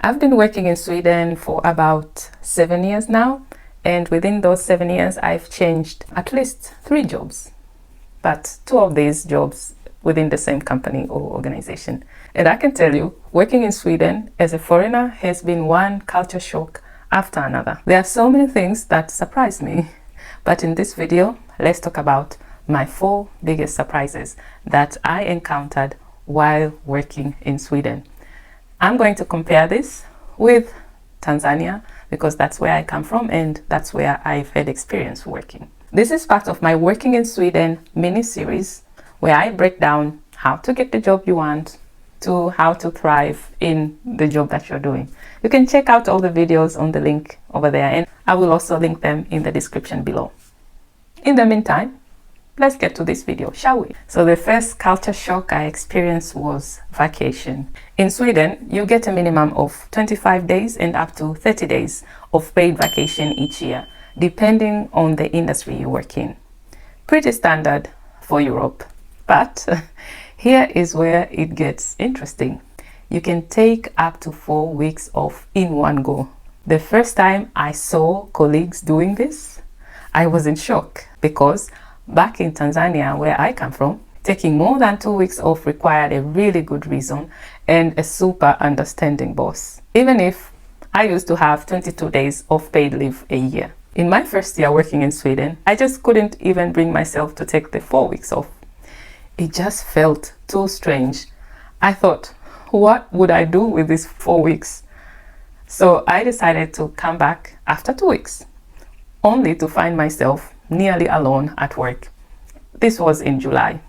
I've been working in Sweden for about 7 years now, and within those 7 years I've changed at least 3 jobs, but 2 of these jobs within the same company or organization. And I can tell you, working in Sweden as a foreigner has been one culture shock after another. There are so many things that surprise me, but in this video, let's talk about my 4 biggest surprises that I encountered while working in Sweden. I'm going to compare this with Tanzania because that's where I come from and that's where I've had experience working. This is part of my Working in Sweden mini-series where I break down how to get the job you want to how to thrive in the job that you're doing. You can check out all the videos on the link over there, and I will also link them in the description below. In the meantime, let's get to this video, shall we? So the first culture shock I experienced was vacation. In Sweden, you get a minimum of 25 days and up to 30 days of paid vacation each year, depending on the industry you work in. Pretty standard for Europe, but here is where it gets interesting. You can take up to 4 weeks off in one go. The first time I saw colleagues doing this, I was in shock because back in Tanzania, where I come from, taking more than 2 weeks off required a really good reason and a super understanding boss, even if I used to have 22 days of paid leave a year. In my first year working in Sweden, I just couldn't even bring myself to take the 4 weeks off. It just felt too strange. I thought, what would I do with these 4 weeks? So I decided to come back after 2 weeks, only to find myself nearly alone at work. This was in July.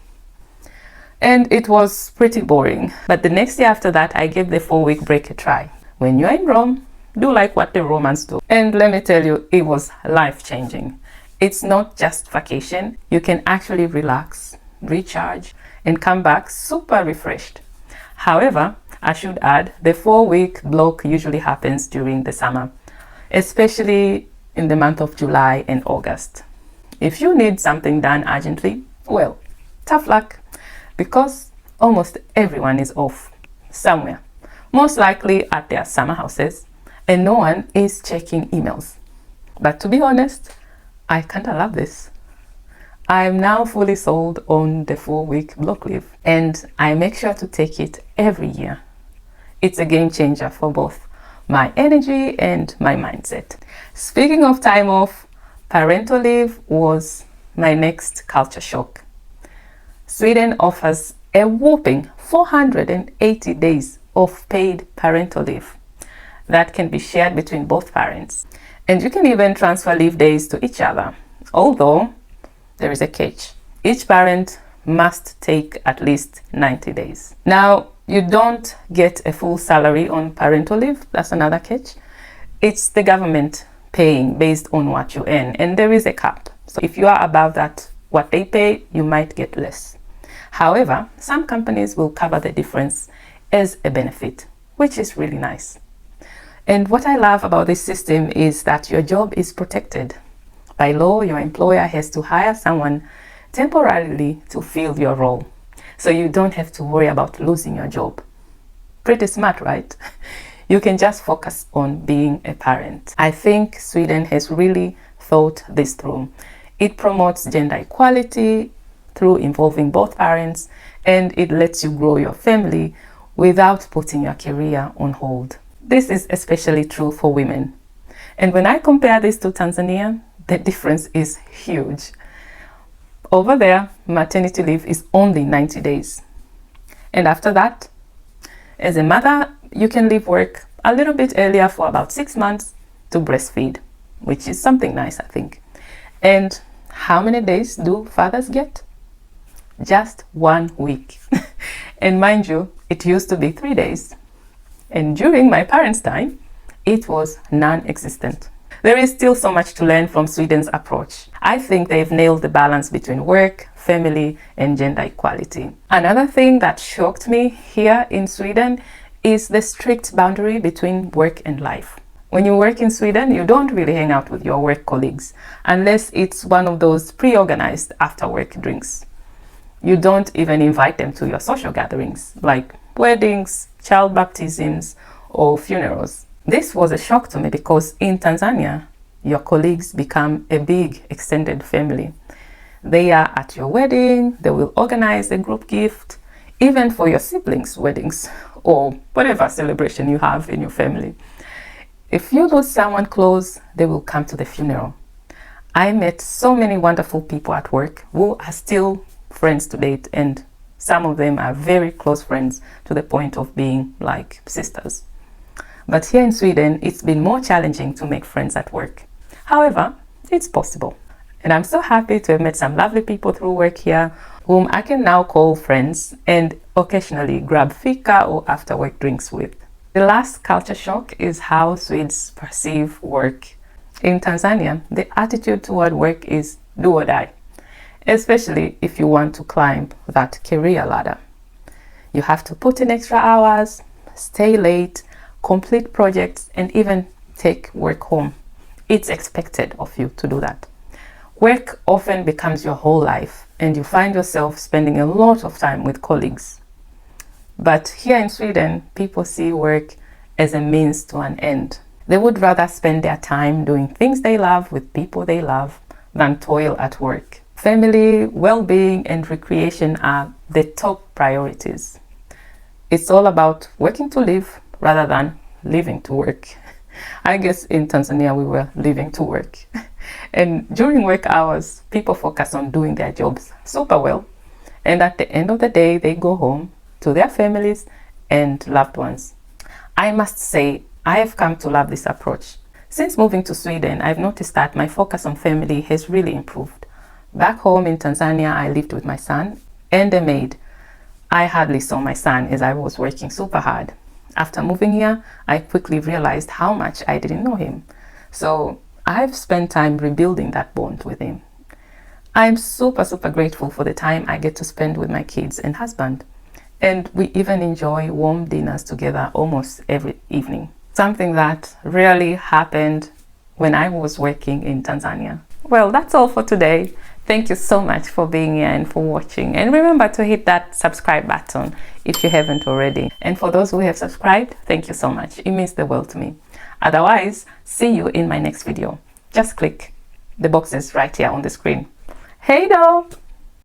And it was pretty boring. But the next year after that, I gave the 4-week break a try. When you're in Rome, do like what the Romans do. And let me tell you, it was life-changing. It's not just vacation. You can actually relax, recharge, and come back super refreshed. However, I should add, the 4-week block usually happens during the summer, especially in the month of July and August. If you need something done urgently, well, tough luck, because almost everyone is off somewhere, most likely at their summer houses, and no one is checking emails. But to be honest, I kinda love this. I am now fully sold on the 4-week block leave, and I make sure to take it every year. It's a game changer for both my energy and my mindset. Speaking of time off, parental leave was my next culture shock. Sweden offers a whopping 480 days of paid parental leave that can be shared between both parents. And you can even transfer leave days to each other, although there is a catch. Each parent must take at least 90 days. Now, you don't get a full salary on parental leave. That's another catch. It's the government paying based on what you earn, and there is a cap. So if you are above that, what they pay, you might get less. However, some companies will cover the difference as a benefit, which is really nice. And what I love about this system is that your job is protected. By law, your employer has to hire someone temporarily to fill your role, so you don't have to worry about losing your job. Pretty smart, right? You can just focus on being a parent. I think Sweden has really thought this through. It promotes gender equality through involving both parents, and it lets you grow your family without putting your career on hold. This is especially true for women. And when I compare this to Tanzania, the difference is huge. Over there, maternity leave is only 90 days. And after that, as a mother, you can leave work a little bit earlier for about 6 months to breastfeed, which is something nice, I think. And how many days do fathers get? Just 1 week. And mind you, it used to be 3 days. And during my parents' time, it was non-existent. There is still so much to learn from Sweden's approach. I think they've nailed the balance between work, family, and gender equality. Another thing that shocked me here in Sweden is the strict boundary between work and life. When you work in Sweden, you don't really hang out with your work colleagues unless it's one of those pre-organized after-work drinks. You don't even invite them to your social gatherings like weddings, child baptisms, or funerals. This was a shock to me because in Tanzania, your colleagues become a big extended family. They are at your wedding, they will organize a group gift, even for your siblings' weddings or whatever celebration you have in your family. If you lose someone close, they will come to the funeral. I met so many wonderful people at work who are still friends to date, and some of them are very close friends to the point of being like sisters. But here in Sweden, it's been more challenging to make friends at work. However, it's possible. And I'm so happy to have met some lovely people through work here, whom I can now call friends and occasionally grab fika or after work drinks with. The last culture shock is how Swedes perceive work. In Tanzania, the attitude toward work is do or die, especially if you want to climb that career ladder. You have to put in extra hours, stay late, complete projects, and even take work home. It's expected of you to do that. Work often becomes your whole life, and you find yourself spending a lot of time with colleagues. But here in Sweden, people see work as a means to an end. They would rather spend their time doing things they love with people they love than toil at work. Family, well-being, and recreation are the top priorities. It's all about working to live rather than living to work. I guess in Tanzania we were living to work. And during work hours, people focus on doing their jobs super well. And at the end of the day, they go home to their families and loved ones. I must say, I have come to love this approach. Since moving to Sweden, I've noticed that my focus on family has really improved. Back home in Tanzania, I lived with my son and a maid. I hardly saw my son as I was working super hard. After moving here, I quickly realized how much I didn't know him. So I've spent time rebuilding that bond with him. I'm super grateful for the time I get to spend with my kids and husband. And we even enjoy warm dinners together almost every evening. Something that rarely happened when I was working in Tanzania. Well, that's all for today. Thank you so much for being here and for watching. And remember to hit that subscribe button if you haven't already. And for those who have subscribed, thank you so much. It means the world to me. Otherwise, see you in my next video. Just click the boxes right here on the screen. Hey, doll!